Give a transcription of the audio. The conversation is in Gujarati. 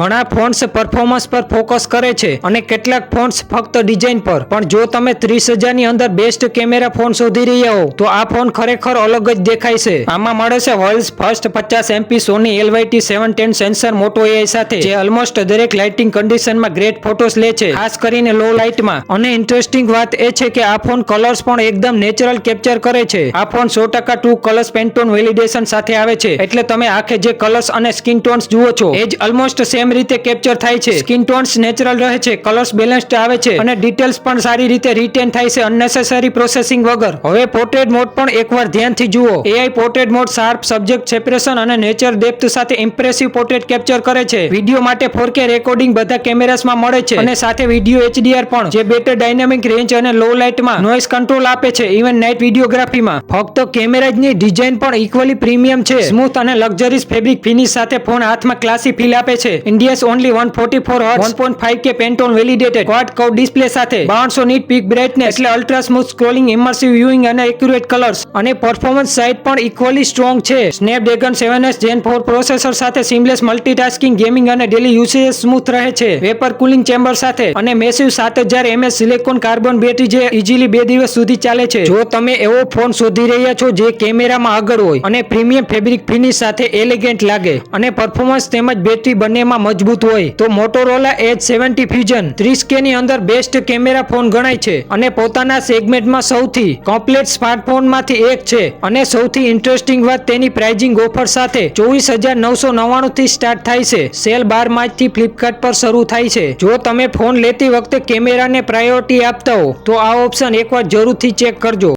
ઘણા ફોન્સ પરફોર્મન્સ પર ફોકસ કરે છે અને કેટલાક ફોન્સ ફક્ત ડિઝાઇન પર, પણ જો તમે 30,000 ની અંદર બેસ્ટ કેમેરા ફોન શોધી રહ્યા હો તો આ ફોન ખરેખર અલગ જ દેખાય છે. આમાં મળે છે વર્લ્ડ્સ ફર્સ્ટ 50 MP સોની LYT-710 સેન્સર મોટો AI સાથે, જે ઓલમોસ્ટ દરેક લાઇટિંગ કન્ડિશનમાં ગ્રેટ ફોટોસ લે છે, ખાસ કરીને લો લાઇટમાં. અને ઇન્ટરેસ્ટિંગ વાત એ છે કે આ ફોન કલર્સ પણ એકદમ નેચરલ કેપ્ચર કરે છે. આ ફોન 100% ટુ કલર્સ પેન્ટોન વેલિડેશન સાથે આવે છે, એટલે તમે આંખે જે કલર્સ અને સ્કિન ટોન્સ જુઓ છો એ જ ઓલમોસ્ટ સેમ રીતે કેપ્ચર થાય છે. સ્કિન ટોન્સ નેચરલ રહે છે, કલર્સ બેલેન્સ્ડ આવે છે અને ડિટેલ્સ પણ સારી રીતે રિટેન થાય છે અનનેસેસરી પ્રોસેસિંગ વગર. હવે પોર્ટ્રેટ મોડ પણ એકવાર ધ્યાનથી જુઓ. AI portrait mode sharp subject separation અને નેચર ડેપ્થ સાથે ઇમ્પ્રેસિવ પોર્ટ્રેટ કેપ્ચર કરે છે. વિડિયો માટે 4K રેકોર્ડિંગ બધા કેમેરાસમાં મળે છે અને સાથે વિડિયો HDR પણ, જે બેટર ડાયનામિક રેન્જ અને લો લાઇટમાં નોઇઝ કંટ્રોલ આપે છે, ઇવન નાઇટ વિડિયોગ્રાફીમાં. ફક્ત કેમેરાની ડિઝાઇન પણ ઇક્વલી પ્રીમિયમ છે. સ્મૂથ અને લક્ઝરીઝ ફેબ્રિક ફિનિશ સાથે ફોન હાથમાં ક્લાસી ફીલ આપે છે. India's only 144 Hz 1.5K Pantone validated quad curve display સાથે 1200 નીટ પીક બ્રાઇટનેસ, એટલે ultra smooth scrolling, immersive viewing અને એક્યુરેટ કલર્સ. અને પરફોર્મન્સ સાઇડ પણ ઇક્વલી સ્ટ્રોંગ છે. સ્નેપડ્રેગન 7S Gen 4 પ્રોસેસર સાથે સિમલેસ મલ્ટીટાસ્કિંગ, ગેમિંગ અને ડેલી યુસેજ સ્મૂથ રહે છે. વેપર કુલિંગ ચેમ્બર સાથે અને massive 7000 mAh silicon carbon battery, જે ઇઝીલી 2 દિવસ સુધી ચાલે છે. જો તમે એવો ફોન શોધી રહ્યા છો જે કેમેરામાં આગળ હોય અને પ્રીમિયમ ફેબ્રિક ફિનિશ સાથે એલિગન્ટ લાગે અને પરફોર્મન્સ તેમજ બેટરી બંનેમાં મજબૂત હોય, તો મોટોરોલા એજ 70 ફ્યુઝન 30K ની અંદર બેસ્ટ કેમેરા ફોન ગણાય છે અને પોતાના સેગમેન્ટમાં સૌથી કમ્પ્લીટ સ્માર્ટફોનમાંથી એક છે. અને સૌથી ઇન્ટરેસ્ટિંગ વાત તેની પ્રાઇઝિંગ ઓફર સાથે 24,999 થી સ્ટાર્ટ થાય છે. સેલ 12 માર્ચથી ફ્લિપકાર્ટ પર શરૂ થાય છે. જો તમે ફોન લેતી વખતે કેમેરાને પ્રાયોરિટી આપતા હો તો આ ઓપ્શન એકવાર જરૂરથી ચેક કરજો.